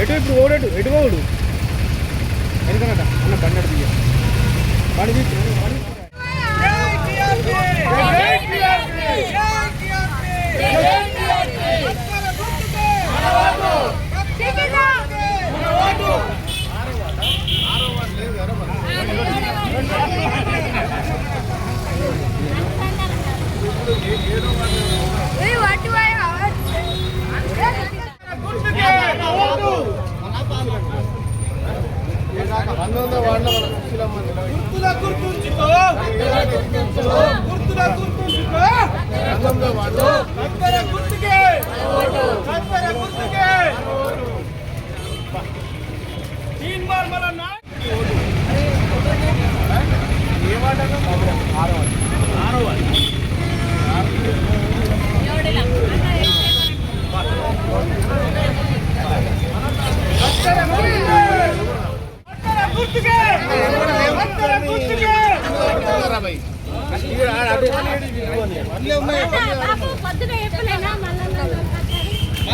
ఎటు ఇప్పుడు ఓడేటు ఎటు పోడు ఎందుకన్నట అన్న బండి అడిగి బండి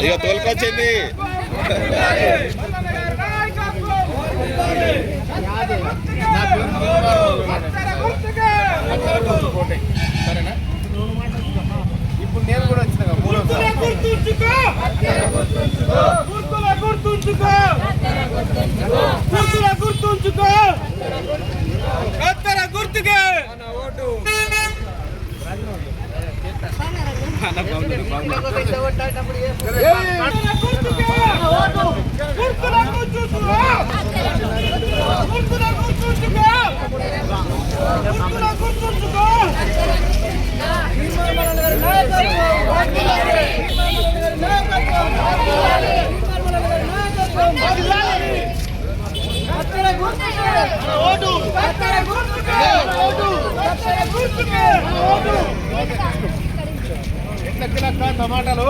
ఇక తోలుకొచ్చింది సరేనా ఇప్పుడు నేను కూడా వచ్చిన గుర్తుంచుకో గుర్తుకే టమాటాలు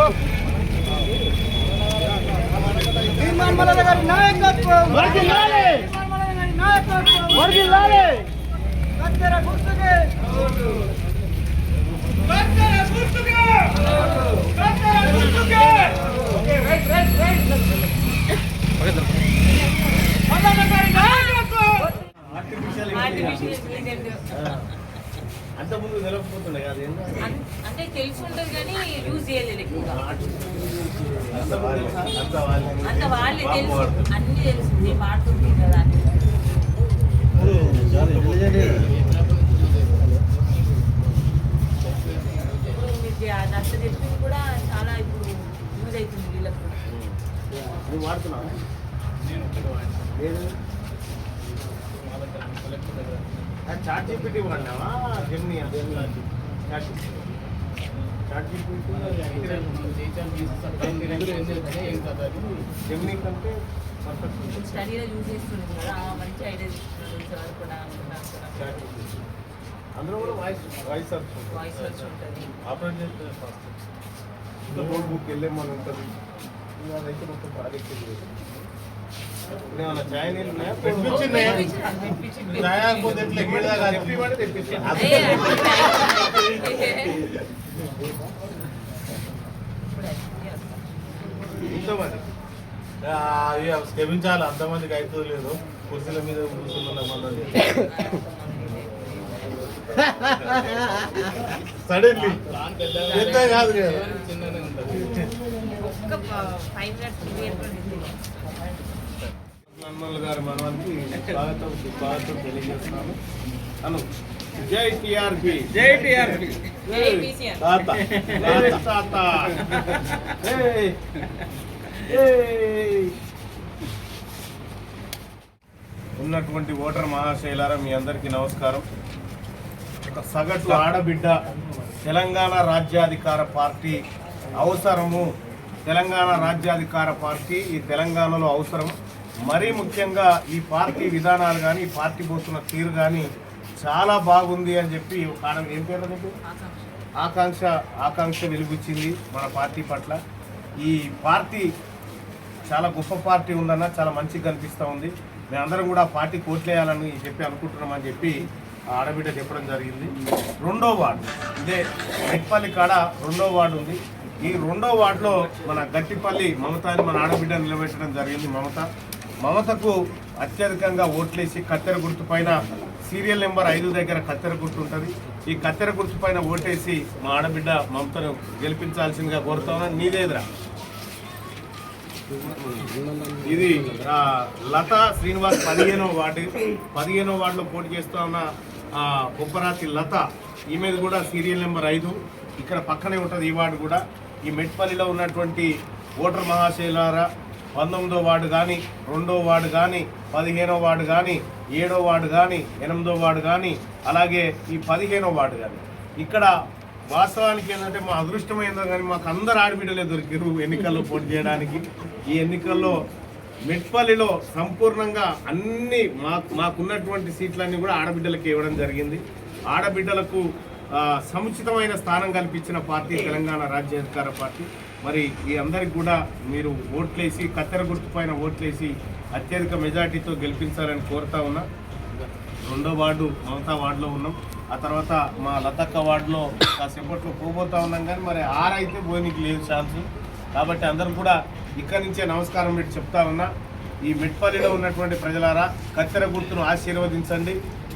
అంత ముందు నిలవకపోతుండే కాదు అంటే తెలిసి ఉంటుంది కానీ యూజ్ చేయలేదు ఎక్కువగా అంత వాళ్ళే తెలుసు అన్ని తెలుస్తుంది వాడుతుంది కదా నచ్చ చెప్పింది కూడా చాలా ఇప్పుడు యూజ్ అవుతుంది వీళ్ళకు వాడుతున్నావు చాట్ జీపీటీ వాడినావా జెమినీ జెమినీ కంటే స్టడీలో యూజ్ చేస్తుంది కదా మంచి ఐడియా అందులో కూడా వాయిస్ సెర్చ్ ఉంటుంది ఆపరేట్ చేస్తే నోట్ బుక్ వెళ్ళేమని ఉంటుంది అదైతే మొత్తం ప్రాజెక్ట్ క్షమించాలి అంతమందికి అయితే లేదు కుర్చీల మీద కూర్చున్న మనది సడన్లీ పెద్ద కాదు కదా చిన్ననే ఉంటుంది నన్మల్ గారి మనవానికి స్వాగతం తెలియజేస్తున్నాను అను జై టిఆర్పి జై టిఆర్పి ఉన్నటువంటి ఓటర్ మహాశైలారా మీ అందరికీ నమస్కారం. ఒక సగటు ఆడబిడ్డ తెలంగాణ రాజ్యాధికార పార్టీ అవసరము, తెలంగాణ రాజ్యాధికార పార్టీ ఈ తెలంగాణలో అవసరం. మరీ ముఖ్యంగా ఈ పార్టీ విధానాలు కానీ ఈ పార్టీ పోతున్న తీరు కానీ చాలా బాగుంది అని చెప్పి ఒక ఏం పేరు ఆకాంక్ష వెలుగుచ్చింది మన పార్టీ పట్ల. ఈ పార్టీ చాలా గొప్ప పార్టీ ఉందన్న, చాలా మంచిగా కనిపిస్తూ ఉంది. మేమందరం కూడా పార్టీ కోట్లేయాలని చెప్పి అనుకుంటున్నామని చెప్పి ఆడబిడ్డ చెప్పడం జరిగింది. రెండో వార్డు ఇదే మెట్పల్లి కాడ రెండో వార్డు ఉంది. ఈ 2వ వార్డులో మన గట్టిపల్లి మమతాని మన ఆడబిడ్డ నిలబెట్టడం జరిగింది. మమతకు అత్యధికంగా ఓట్లేసి కత్తెర గుర్తు పైన సీరియల్ నెంబర్ 5 దగ్గర కత్తెర గుర్తు ఉంటుంది. ఈ కత్తెర గుర్తు పైన ఓటేసి మా ఆడబిడ్డ మమతను గెలిపించాల్సిందిగా కోరుతా ఉన్నాను. నీదేదిరా ఇది లతా శ్రీనివాస్ 15వ వార్డులో పోటీ చేస్తూ ఉన్న బొప్పరాతి లత. ఈమెది కూడా సీరియల్ నెంబర్ 5 ఇక్కడ పక్కనే ఉంటుంది. ఈ వార్డు కూడా ఈ మెట్పల్లిలో ఉన్నటువంటి ఓటర్ మహాశైలారా 19వ వార్డు కానీ 2వ వార్డు కానీ 15వ వార్డు కానీ 7వ వార్డు కానీ 8వ వార్డు కానీ అలాగే ఈ 15వ వార్డు కానీ ఇక్కడ వాస్తవానికి ఏంటంటే మా అదృష్టమైందో కానీ మాకు అందరు ఆడబిడ్డలే దొరికారు ఎన్నికల్లో పోటీ చేయడానికి. ఈ ఎన్నికల్లో మెట్పల్లిలో సంపూర్ణంగా అన్ని మాకున్నటువంటి సీట్లన్నీ కూడా ఆడబిడ్డలకు ఇవ్వడం జరిగింది. ఆడబిడ్డలకు సముచితమైన స్థానం కల్పించిన పార్టీ తెలంగాణ రాజ్యాధికార పార్టీ. మరి ఈ అందరికి కూడా మీరు ఓట్లేసి కత్తెర గుర్తు పైన ఓట్లేసి అత్యధిక మెజార్టీతో గెలిపించాలని కోరుతా ఉన్నా. 2వ వార్డు మమతా వార్డులో ఉన్నాం. ఆ తర్వాత మా లతక్క వార్డులో కాసేపట్లో పోబోతా ఉన్నాం. కానీ మరి 6 అయితే పోనీకి లేదు ఛాన్స్. కాబట్టి అందరూ కూడా ఇక్కడి నుంచే నమస్కారం పెట్టి చెప్తా ఉన్నా. ఈ మెట్పల్లిలో ఉన్నటువంటి ప్రజలారా కత్తెర గుర్తును ఆశీర్వదించండి.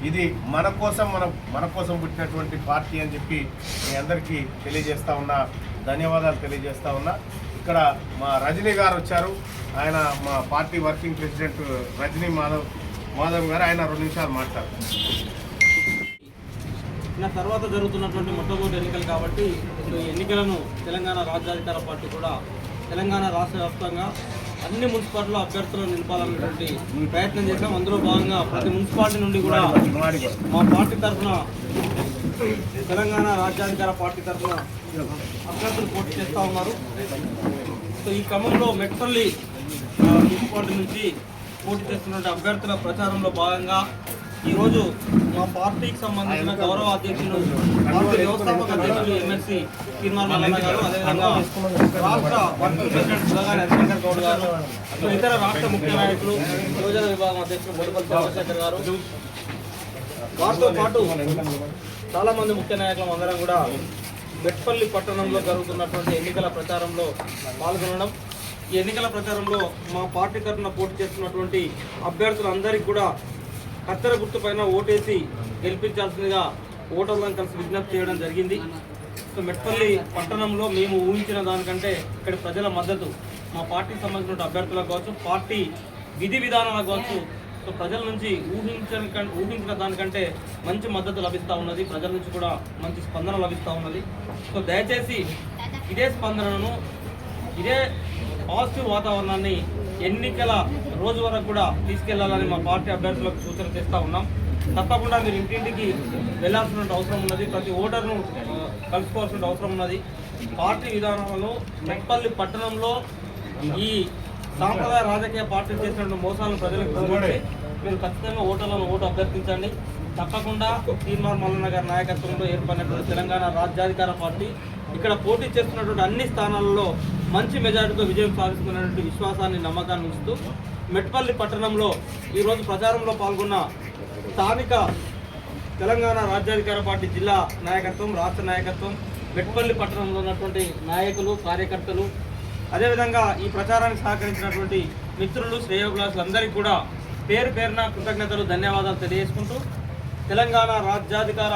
ఇది మన కోసం పుట్టినటువంటి పార్టీ అని చెప్పి మీ అందరికీ తెలియజేస్తా ఉన్నా. ధన్యవాదాలు తెలియజేస్తా ఉన్నా. ఇక్కడ మా రజనీ గారు వచ్చారు. ఆయన మా party working president Rajani Madhav గారు. ఆయన 2 నిమిషాలు మాట్లాడతారు. తర్వాత జరుగుతున్నటువంటి మొట్టమొదటి ఎన్నికలు కాబట్టి ఇప్పుడు ఈ ఎన్నికలను తెలంగాణ రాజ్యాధికార పార్టీ కూడా తెలంగాణ రాష్ట్ర వ్యాప్తంగా అన్ని మున్సిపాలిటీలో అభ్యర్థులను నిలపాలన్నటువంటి ప్రయత్నం చేశాం. అందులో భాగంగా ప్రతి మున్సిపాలిటీ నుండి కూడా మా పార్టీ తరఫున తెలంగాణ రాజ్యాధికార పార్టీ తరఫున అభ్యర్థులు పోటీ చేస్తూ ఉన్నారు. సో ఈ క్రమంలో మెట్పల్లి మున్సిపాలిటీ నుంచి పోటీ చేస్తున్న అభ్యర్థుల ప్రచారంలో భాగంగా ఈరోజు మా పార్టీకి సంబంధించిన గౌరవ అధ్యక్షులు పార్టీ వ్యవస్థాపక అధ్యక్షులు ఎమ్మెల్సీ తీర్మాన మల్లన్న గారు, అదేవిధంగా రాష్ట్ర వర్కింగ్ ప్రెసిడెంట్ సుధాగాని హరిశంకర్ గౌడ్ గారు, ఇతర రాష్ట్ర ముఖ్య నాయకులు, యువజన విభాగం అధ్యక్షులు బొడిపల్లి చంద్రశేఖర్ గారు, వారితో పాటు చాలా మంది ముఖ్య నాయకులు అందరం కూడా మెట్పల్లి పట్టణంలో జరుగుతున్నటువంటి ఎన్నికల ప్రచారంలో పాల్గొనడం. ఈ ఎన్నికల ప్రచారంలో మా పార్టీ తరఫున పోటీ చేస్తున్నటువంటి అభ్యర్థులందరికీ కూడా కత్తెర గుర్తు పైన ఓటేసి గెలిపించాల్సిందిగా ఓటర్లను కలిసి విజ్ఞప్తి చేయడం జరిగింది. సో మెట్పల్లి పట్టణంలో మేము ఊహించిన దానికంటే ఇక్కడ ప్రజల మద్దతు మా పార్టీకి సంబంధించిన అభ్యర్థులకు కావచ్చు, పార్టీ విధి విధానాలకు కావచ్చు, సో ప్రజల నుంచి ఊహించిన దానికంటే మంచి మద్దతు లభిస్తూ ఉన్నది. ప్రజల నుంచి కూడా మంచి స్పందన లభిస్తూ ఉన్నది. సో దయచేసి ఇదే స్పందనను, ఇదే పాజిటివ్ వాతావరణాన్ని ఎన్నికల రోజు వరకు కూడా తీసుకెళ్లాలని మా పార్టీ అభ్యర్థులకు సూచన చేస్తూ ఉన్నాం. తప్పకుండా మీరు ఇంటింటికి వెళ్లాల్సిన అవసరం ఉన్నది. ప్రతి ఓటర్ను కలుసుకోవాల్సిన అవసరం ఉన్నది. పార్టీ విధానాలను మెట్పల్లి పట్టణంలో ఈ సాంప్రదాయ రాజకీయ పార్టీలు చేసినటువంటి మోసాలను ప్రజలకు తెలియజేసి మీరు ఖచ్చితంగా ఓటు అభ్యర్థించండి. తప్పకుండా తీర్మాన మల్లన్న గారి నాయకత్వంలో ఏర్పడినటువంటి తెలంగాణ రాజ్యాధికార పార్టీ ఇక్కడ పోటీ చేస్తున్నటువంటి అన్ని స్థానాలలో మంచి మెజారిటీతో విజయం సాధిస్తున్నటువంటి విశ్వాసాన్ని, నమ్మకాన్ని ఉంచుతూ మెట్పల్లి పట్టణంలో ఈరోజు ప్రచారంలో పాల్గొన్న స్థానిక తెలంగాణ రాజ్యాధికార పార్టీ జిల్లా నాయకత్వం, రాష్ట్ర నాయకత్వం, మెట్పల్లి పట్టణంలో ఉన్నటువంటి నాయకులు, కార్యకర్తలు, అదేవిధంగా ఈ ప్రచారానికి సహకరించినటువంటి మిత్రులు, శ్రేయోభిలాషులందరికీ కూడా పేరు పేరున కృతజ్ఞతలు, ధన్యవాదాలు తెలియజేసుకుంటూ తెలంగాణ రాజ్యాధికార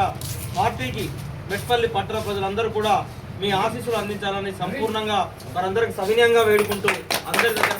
పార్టీకి మెట్పల్లి పట్టణ ప్రజలందరూ కూడా మీ ఆశీస్సులు అందించాలని సంపూర్ణంగా వారందరికీ సవినయంగా వేడుకుంటూ అందరి దగ్గర